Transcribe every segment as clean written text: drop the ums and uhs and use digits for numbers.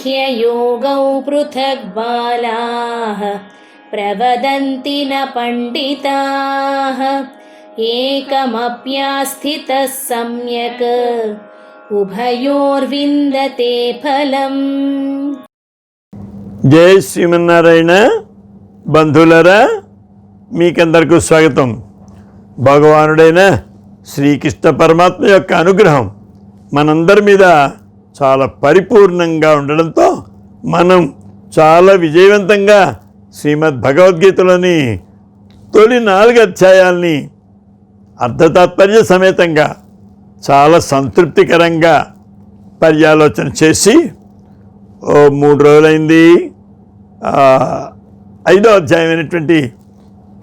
साङ्ख्ययोगौ पृथक् बालाः प्रवदन्ति न पण्डिताः एकमप्यास्थितः सम्यक् उभयोर्विन्दते फलम्. జై శ్రీమన్నారాయణ. బంధువులారా, మీకందరికీ స్వాగతం. భగవానుడైన శ్రీకృష్ణ పరమాత్మ యొక్క అనుగ్రహం మనందరి మీద చాలా పరిపూర్ణంగా ఉండడంతో మనం చాలా విజయవంతంగా శ్రీమద్ భగవద్గీతలోని తొలి 4 అధ్యాయాల్ని అర్ధతాత్పర్య సమేతంగా చాలా సంతృప్తికరంగా పర్యాలోచన చేసి 3 రోజులైంది. 5వ అధ్యాయమైనటువంటి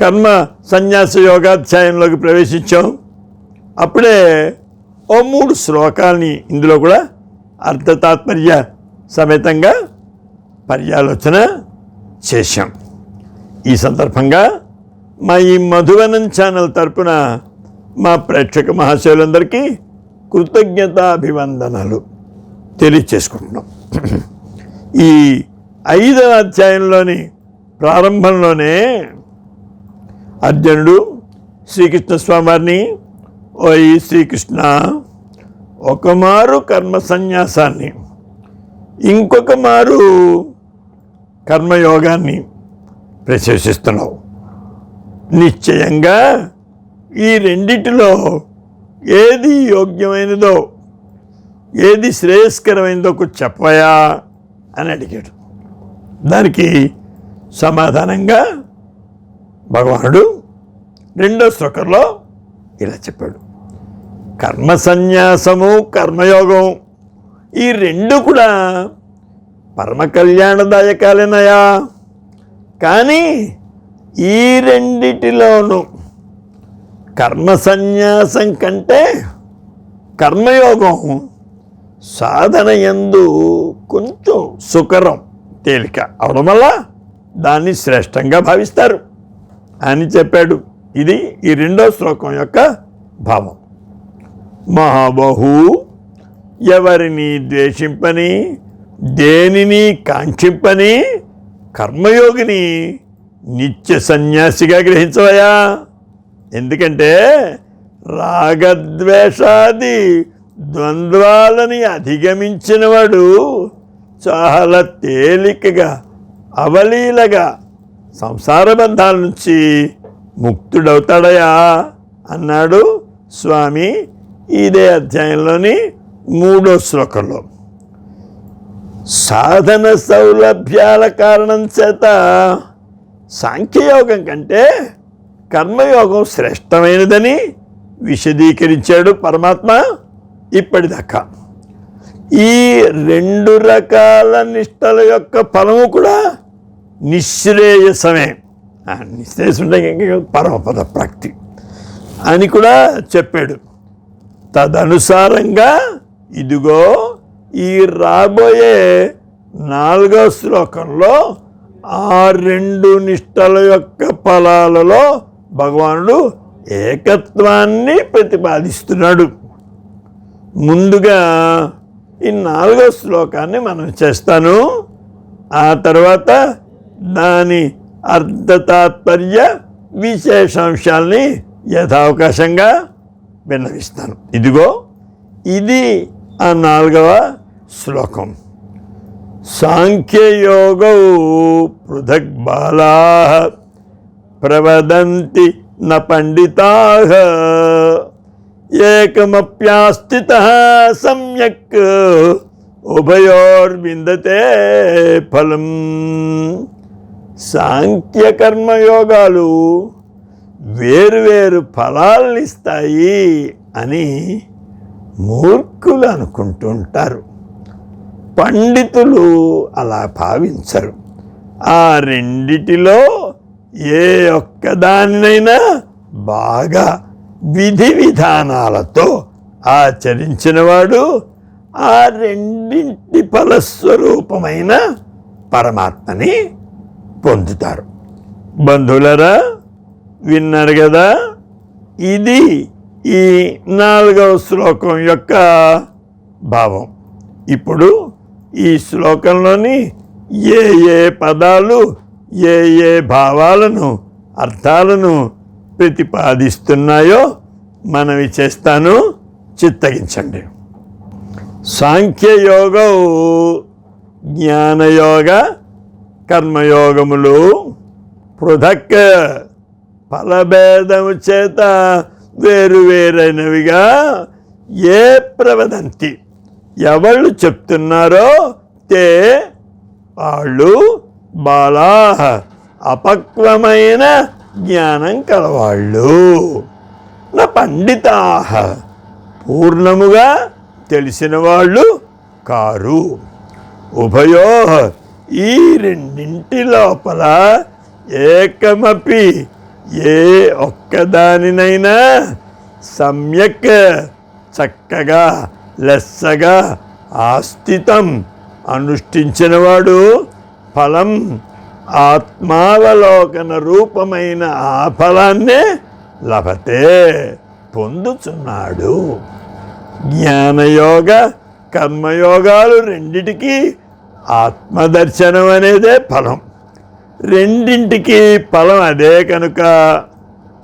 కర్మ సన్యాస యోగాధ్యాయంలోకి ప్రవేశించాం. అప్పుడే 3 శ్లోకాల్ని ఇందులో కూడా అర్ధతాత్పర్య సమేతంగా పర్యాలోచన చేశాం. ఈ సందర్భంగా మా ఈ మధువనం ఛానల్ తరపున మా ప్రేక్షక మహాశయులందరికీ కృతజ్ఞతాభివందనాలు తెలియచేసుకుంటున్నాం. ఈ 5వ అధ్యాయంలోని ప్రారంభంలోనే అర్జునుడు శ్రీకృష్ణ స్వామివారిని, ఓ ఈ శ్రీకృష్ణ, ఒకమారు కర్మ సన్యాసాన్ని, ఇంకొక మారు కర్మయోగాన్ని ప్రశంసిస్తున్నావు. నిశ్చయంగా ఈ రెండిటిలో ఏది యోగ్యమైనదో, ఏది శ్రేయస్కరమైనదో చెప్పవయా అని అడిగాడు. దానికి సమాధానంగా భగవానుడు 2వ శ్లోకంలో ఇలా చెప్పాడు. కర్మ సన్యాసము, కర్మయోగం ఈ 2 కూడా పరమ కళ్యాణదాయకాలేనయా. కానీ ఈ రెండిటిలోనూ కర్మ సన్యాసం కంటే కర్మయోగం సాధన యందు కొంచెం సుకరం, తేలిక అవడం వల్ల దాన్ని శ్రేష్టంగా భావిస్తారు అని చెప్పాడు. ఇది ఈ 2వ శ్లోకం యొక్క భావం. మహాబహు, ఎవరిని ద్వేషింపని, దేనిని కాంక్షింపని కర్మయోగిని నిత్య సన్యాసిగా గ్రహించవయా. ఎందుకంటే రాగద్వేషాది ద్వంద్వాలని అధిగమించినవాడు చాలా తేలికగా, అవలీలగా సంసార బంధాల నుంచి ముక్తుడవుతాడయా అన్నాడు స్వామి ఇదే అధ్యాయంలోని 3వ శ్లోకంలో. సాధన సౌలభ్యాల కారణం చేత సాంఖ్యయోగం కంటే కర్మయోగం శ్రేష్టమైనదని విశదీకరించాడు పరమాత్మ ఇప్పటిదాకా. ఈ 2 రకాల నిష్టల యొక్క ఫలము కూడా నిశ్రేయసమే. నిశ్రేయసం అంటే పరమపద ప్రాప్తి అని కూడా చెప్పాడు. తదనుసారంగా ఇదిగో ఈ రాబోయే 4వ శ్లోకంలో ఆ 2 నిష్టల యొక్క ఫలాలలో భగవానుడు ఏకత్వాన్ని ప్రతిపాదిస్తున్నాడు. ముందుగా ఈ 4వ శ్లోకాన్ని మనం చేస్తాను. ఆ తర్వాత దాని అర్ధతాత్పర్య విశేషాంశాల్ని యథావకాశంగా విన్నవిస్తాను. ఇదిగో ఇది ఆ 4వ శ్లోకం. సాంఖ్యయోగౌ పృథక్ బాలాః ప్రవదంతి న పండితాః ఏకమప్యాస్థితః సమ్యక్ ఉభయోర్విందతే ఫలం. సాంఖ్యకర్మయోగాలు వేరువేరు ఫలాలను ఇస్తాయి అని మూర్ఖులు అనుకుంటుంటారు. పండితులు అలా భావించరు. ఆ రెండిటిలో ఏ ఒక్కదానినైనా బాగా విధి విధానాలతో ఆచరించినవాడు ఆ రెండింటి ఫలస్వరూపమైన పరమాత్మని పొందుతారు. బంధువులరా, విన్నారు కదా, ఇది ఈ 4వ శ్లోకం యొక్క భావం. ఇప్పుడు ఈ శ్లోకంలోని ఏ ఏ పదాలు ఏ ఏ భావాలను అర్థాలను ప్రతిపాదిస్తున్నాయో మనవి చేస్తాను, చిత్తగించండి. సాంఖ్యయోగం జ్ఞానయోగ కర్మయోగములు పృథక్ ఫలభేదము చేత వేరువేరైనవిగా ఏ ప్రవదంతి ఎవళ్ళు చెప్తున్నారో తే వాళ్ళు బాలా అపక్వమైన జ్ఞానం కలవాళ్ళు, నా పండితా పూర్ణముగా తెలిసిన వాళ్ళు కారు. ఉభయో ఈ రెండింటి లోపల ఏకమపి ఏ ఒక్కదానినైనా సమ్యక్ చక్కగా లెస్సగా ఆస్థితం అనుష్ఠించినవాడు ఫలం ఆత్మావలోకన రూపమైన ఆ ఫలాన్నే లభతే పొందుచున్నాడు. జ్ఞానయోగ కర్మయోగాలు రెండిటికి ఆత్మదర్శనం అనేదే ఫలం. రెండింటికి ఫలం అదే కనుక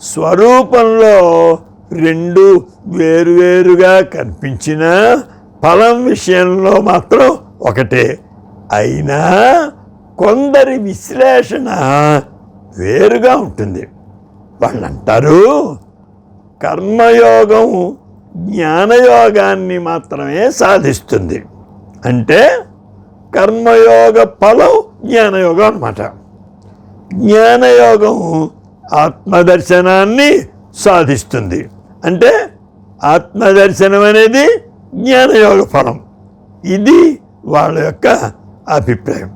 స్వరూపంలో రెండు వేరువేరుగా కనిపించిన ఫలం విషయంలో మాత్రం ఒకటే. అయినా కొందరి విశ్లేషణ వేరుగా ఉంటుంది. వాళ్ళు అంటారు కర్మయోగం జ్ఞానయోగాన్ని మాత్రమే సాధిస్తుంది. అంటే కర్మయోగ ఫలం జ్ఞానయోగం అన్నమాట. జ్ఞానయోగం ఆత్మదర్శనాన్ని సాధిస్తుంది. అంటే ఆత్మదర్శనం అనేది జ్ఞానయోగ ఫలం. ఇది వాళ్ళ యొక్క అభిప్రాయం.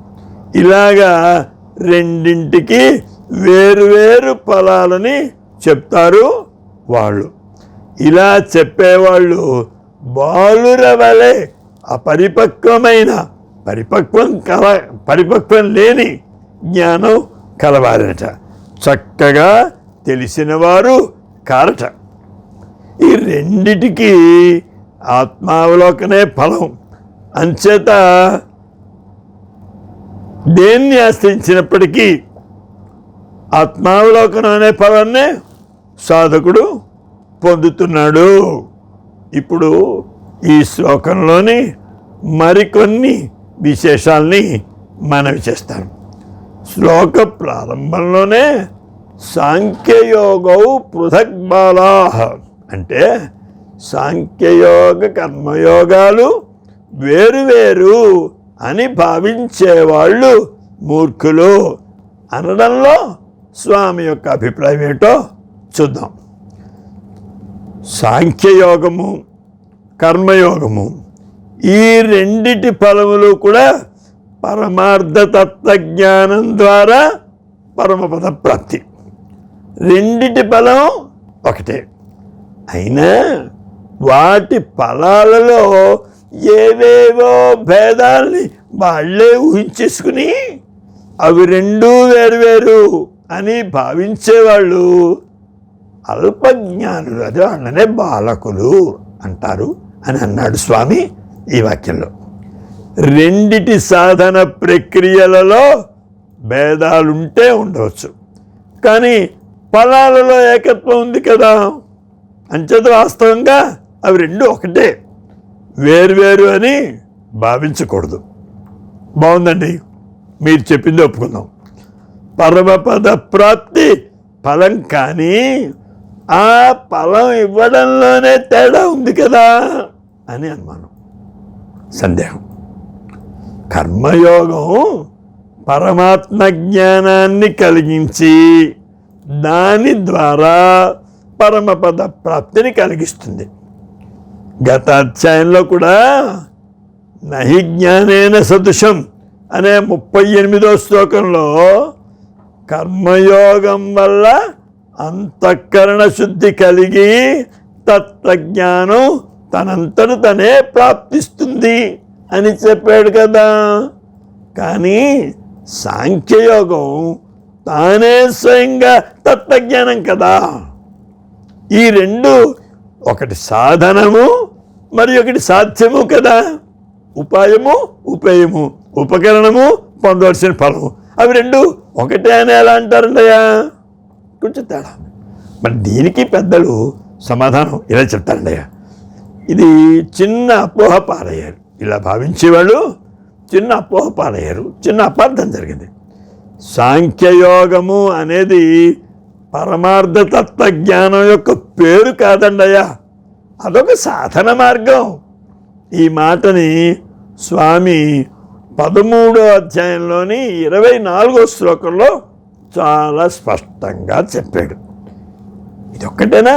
ఇలాగా రెండింటికి వేరువేరు ఫలాలని చెప్తారు వాళ్ళు. ఇలా చెప్పేవాళ్ళు బాలుర వలె అపరిపక్వమైన పరిపక్వం లేని జ్ఞానం కలవారట, చక్కగా తెలిసినవారు కారట. ఈ రెండిటికి ఆత్మావలోకనే ఫలం. అంచేత దేన్ని ఆశ్రయించినప్పటికీ ఆత్మావలోకనం అనే ఫలాన్నే సాధకుడు పొందుతున్నాడు. ఇప్పుడు ఈ శ్లోకంలోని మరికొన్ని విశేషాల్ని మనవి చేస్తాను. శ్లోక ప్రారంభంలోనే సాంఖ్యయోగౌ పృథక్ బాలాః అంటే సాంఖ్యయోగ కర్మయోగాలు వేరువేరు అని భావించేవాళ్ళు మూర్ఖులు అనడంలో స్వామి యొక్క అభిప్రాయం ఏంటో చూద్దాం. సాంఖ్యయోగము కర్మయోగము ఈ రెండిటి ఫలములు కూడా పరమార్థతత్వజ్ఞానం ద్వారా పరమపద ప్రాప్తి. రెండిటి ఫలం ఒకటే. అయినా వాటి ఫలాలలో ఏవేవో భేదాల్ని వాళ్ళే ఊహించేసుకుని అవి రెండూ వేరువేరు అని భావించేవాళ్ళు అల్పజ్ఞానులు, అదే వాళ్ళనే బాలకులు అంటారు అని అన్నాడు స్వామి ఈ వాక్యంలో. రెండిటి సాధన ప్రక్రియలలో భేదాలుంటే ఉండవచ్చు, కానీ ఫలాలలో ఏకత్వం ఉంది కదా. అంచేత వాస్తవంగా అవి రెండు ఒకటే, వేరువేరు అని భావించకూడదు. బాగుందండి, మీరు చెప్పింది ఒప్పుకుందాం. పరమపద ప్రాప్తి ఫలం, కానీ ఆ ఫలం ఇవ్వడంలోనే తేడా ఉంది కదా అని అనుమానం, సందేహం. కర్మయోగం పరమాత్మ జ్ఞానాన్ని కలిగించి దాని ద్వారా పరమపద ప్రాప్తిని కలిగిస్తుంది. గత అధ్యాయంలో కూడా నహి జ్ఞానేన సదృశం అనే 38వ శ్లోకంలో కర్మయోగం వల్ల అంతఃకరణ శుద్ధి కలిగి తత్వజ్ఞానం తనంతట తనే ప్రాప్తిస్తుంది అని చెప్పాడు కదా. కానీ సాంఖ్యయోగం తానే స్వయంగా తత్వజ్ఞానం కదా. ఈ రెండు ఒకటి సాధనము మరి ఒకటి సాధ్యము కదా. ఉపాయము ఉపేయము, ఉపకరణము పొందవలసిన ఫలము, అవి రెండు ఒకటే అని ఎలా అంటారండయ్యా? కొంచెం తేడా. మరి దీనికి పెద్దలు సమాధానం ఇలా చెప్తారండయ్యా. ఇది చిన్న అపోహ పాలయ్యారు, ఇలా భావించేవాళ్ళు చిన్న అపోహ పాలయ్యారు, చిన్న అపార్థం జరిగింది. సాంఖ్యయోగము అనేది పరమార్థ తత్వజ్ఞానం యొక్క పేరు కాదండయ్యా, అదొక సాధన మార్గం. ఈ మాటని స్వామి 13వ అధ్యాయంలోని 24వ శ్లోకంలో చాలా స్పష్టంగా చెప్పాడు. ఇదొక్కటేనా?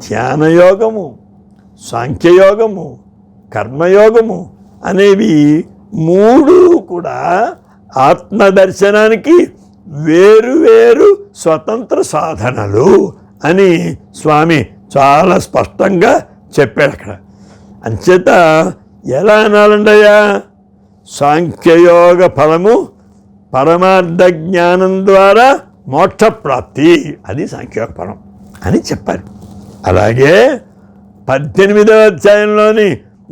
ధ్యానయోగము, సాంఖ్యయోగము, కర్మయోగము అనేవి మూడు కూడా ఆత్మదర్శనానికి వేరు స్వతంత్ర సాధనలు అని స్వామి చాలా స్పష్టంగా చెప్పాడు అక్కడ. అంచేత ఎలా అనాలండయ్యా? సాంఖ్యయోగ ఫలము పరమార్థ జ్ఞానం ద్వారా మోక్షప్రాప్తి, అది సాంఖ్యయోగ ఫలం అని చెప్పారు. అలాగే 18వ అధ్యాయంలోని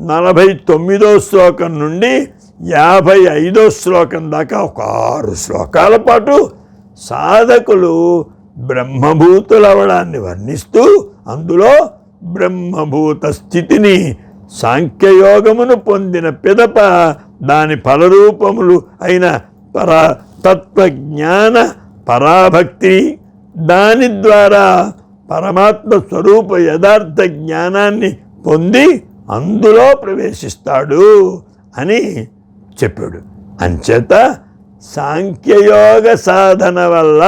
49వ శ్లోకం నుండి 55వ శ్లోకం దాకా ఒక 6 శ్లోకాల పాటు సాధకులు బ్రహ్మభూతులవడాన్ని వర్ణిస్తూ అందులో బ్రహ్మభూత స్థితిని సాంఖ్యయోగమును పొందిన పిదప దాని ఫలరూపములు అయిన తత్వజ్ఞాన పరాభక్తి, దాని ద్వారా పరమాత్మ స్వరూప యథార్థ జ్ఞానాన్ని పొంది అందులో ప్రవేశిస్తాడు అని చెప్పాడు. అంచేత సాంఖ్యయోగ సాధన వల్ల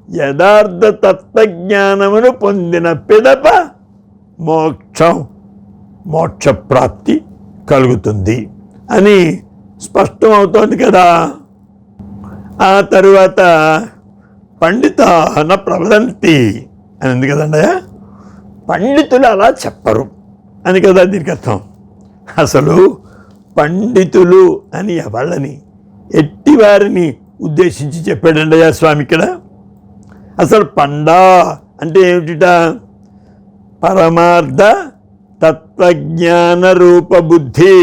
యథార్థ తత్వజ్ఞానమును పొందిన పిదప మోక్షప్రాప్తి కలుగుతుంది అని స్పష్టమవుతోంది కదా. ఆ తరువాత పండితాన ప్రవదంతి అని ఉంది కదండయ్య. పండితులు అలా చెప్పరు అని కదా దీనికి అర్థం. అసలు పండితులు అని ఎవళ్ళని, ఎట్టివారిని ఉద్దేశించి చెప్పాడండయ్య స్వామి ఇక్కడ? అసలు పండా అంటే ఏమిటిట? పరమార్థ తత్వజ్ఞాన రూప బుద్ధి,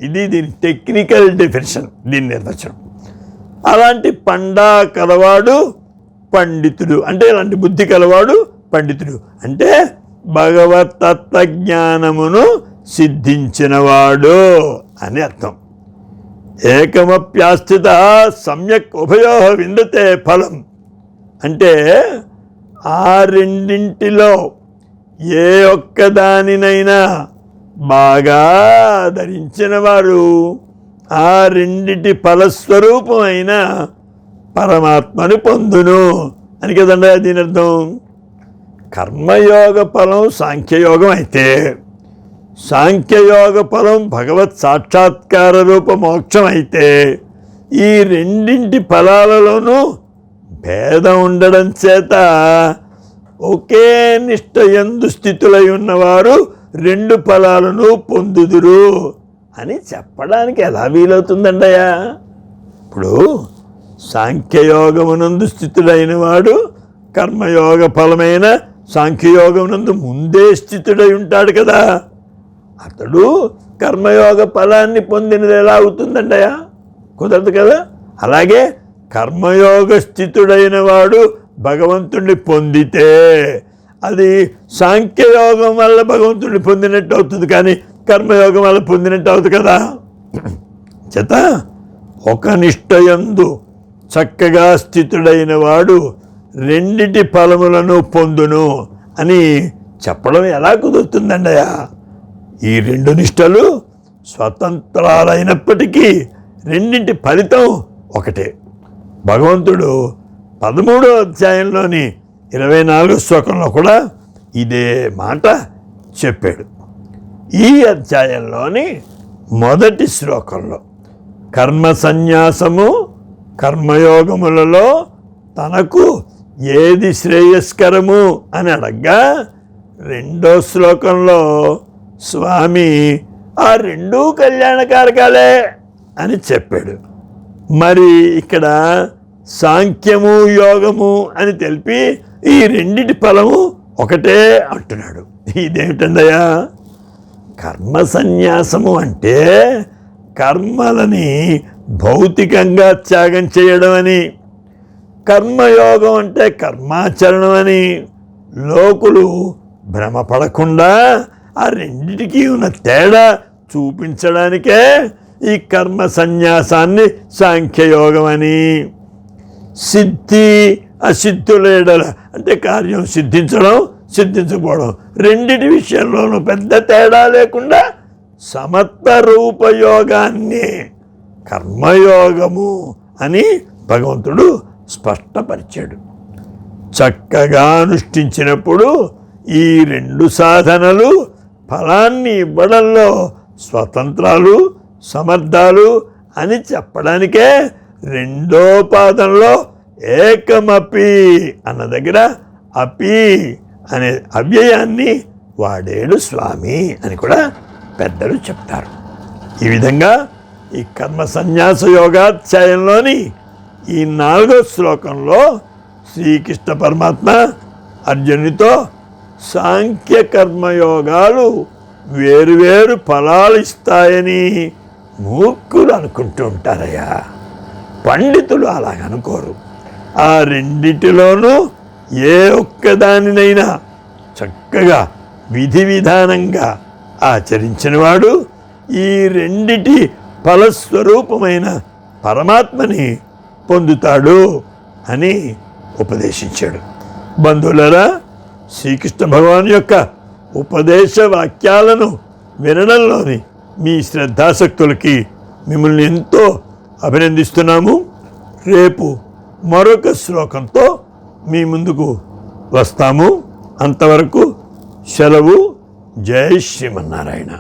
ఇది దీని టెక్నికల్ డెఫినేషన్, దీని నిర్వచనం. అలాంటి పండా కలవాడు పండితుడు అంటే, ఇలాంటి బుద్ధి కలవాడు పండితుడు అంటే భగవత్ తత్వజ్ఞానమును సిద్ధించినవాడు అని అర్థం. ఏకమప్యాస్థిత సమ్యక్ ఉభయో విందతే ఫలం అంటే ఆ రెండింటిలో ఏ ఒక్కదానినైనా బాగా ధరించిన వారు ఆ రెండిటి ఫలస్వరూపమైన పరమాత్మని పొందును అని కదండి దీని అర్థం. కర్మయోగ ఫలం సాంఖ్యయోగం అయితే, సాంఖ్యయోగ ఫలం భగవత్ సాక్షాత్కార రూప మోక్షం అయితే, ఈ రెండింటి ఫలాలలోనూ భేదం ఉండడం చేత ఒకే నిష్ఠయందు స్థితులై ఉన్నవారు రెండు ఫలాలను పొందుదురు అని చెప్పడానికి ఎలా వీలవుతుందండయ్యా? ఇప్పుడు సాంఖ్యయోగమునందు స్థితుడైన వాడు కర్మయోగ ఫలమైన సాంఖ్యయోగమునందు ముందే స్థితుడై ఉంటాడు కదా, అతడు కర్మయోగ ఫలాన్ని పొందినది ఎలా అవుతుందండయ్యా? కుదరదు కదా. అలాగే కర్మయోగ స్థితుడైన వాడు భగవంతుడిని పొందితే అది సాంఖ్యయోగం వల్ల భగవంతుడిని పొందినట్టు అవుతుంది, కానీ కర్మయోగం వల్ల పొందినట్టు అవుతుంది కదా. చేత ఒక నిష్ఠయందు చక్కగా స్థితుడైన వాడు రెండిటి ఫలములను పొందును అని చెప్పడం ఎలా కుదురుతుందండయా? ఈ రెండు నిష్టలు స్వతంత్రాలైనప్పటికీ రెండింటి ఫలితం ఒకటే. భగవంతుడు 13వ అధ్యాయంలోని 24వ శ్లోకంలో కూడా ఇదే మాట చెప్పాడు. ఈ అధ్యాయంలోని మొదటి శ్లోకంలో కర్మ సన్యాసము కర్మయోగములలో తనకు ఏది శ్రేయస్కరము అని అడగ్గా, రెండో శ్లోకంలో స్వామి ఆ రెండూ కళ్యాణకారకాలే అని చెప్పాడు. మరి ఇక్కడ సాంఖ్యము యోగము అని తెలిపి ఈ రెండిటి ఫలము ఒకటే అంటున్నాడు. ఇదేమిటండయా? కర్మ సన్యాసము అంటే కర్మలని భౌతికంగా త్యాగం చేయడం అని, కర్మయోగం అంటే కర్మాచరణం అని లోకులు భ్రమపడకుండా ఆ రెండిటికీ ఉన్న తేడా చూపించడానికే ఈ కర్మ సన్యాసాన్ని సాంఖ్యయోగం అని. సిద్ధి అసిద్ధుల ఎడల అంటే కార్యం సిద్ధించడం సిద్ధించకపోవడం రెండిటి విషయంలోనూ పెద్ద తేడా లేకుండా సమత్వ రూపయోగాన్ని కర్మయోగము అని భగవంతుడు స్పష్టపరిచాడు. చక్కగా అనుష్ఠించినప్పుడు ఈ రెండు సాధనలు ఫలాన్ని ఇవ్వడంలో స్వతంత్రాలు సమర్థాలు అని చెప్పడానికే రెండో పాదంలో ఏకమపి అన్న దగ్గర అపి అనే అవ్యయాన్ని వాడేడు స్వామి అని కూడా పెద్దలు చెప్తారు. ఈ విధంగా ఈ కర్మ సన్యాస యోగాధ్యాయంలోని ఈ 4వ శ్లోకంలో శ్రీకృష్ణ పరమాత్మ అర్జునుడితో సాంఖ్య కర్మయోగాలు వేరువేరు ఫలాలు ఇస్తాయని మూర్ఖులు అనుకుంటూ ఉంటారయ్యా. పండితులు అలాగనుకోరు. ఆ రెండిటిలోనూ ఏ ఒక్కదానినైనా చక్కగా విధి విధానంగా ఆచరించినవాడు ఈ రెండిటి ఫలస్వరూపమైన పరమాత్మని పొందుతాడు అని ఉపదేశించాడు. బంధువులారా, శ్రీకృష్ణ భగవాన్ యొక్క ఉపదేశ వాక్యాలను వినడంలోని మీ శ్రద్ధాశక్తులకి మిమ్మల్ని ఎంతో అభినందిస్తున్నాము. రేపు మరొక శ్లోకంతో మీ ముందుకు వస్తాము. అంతవరకు సెలవు. జై శ్రీమన్నారాయణ.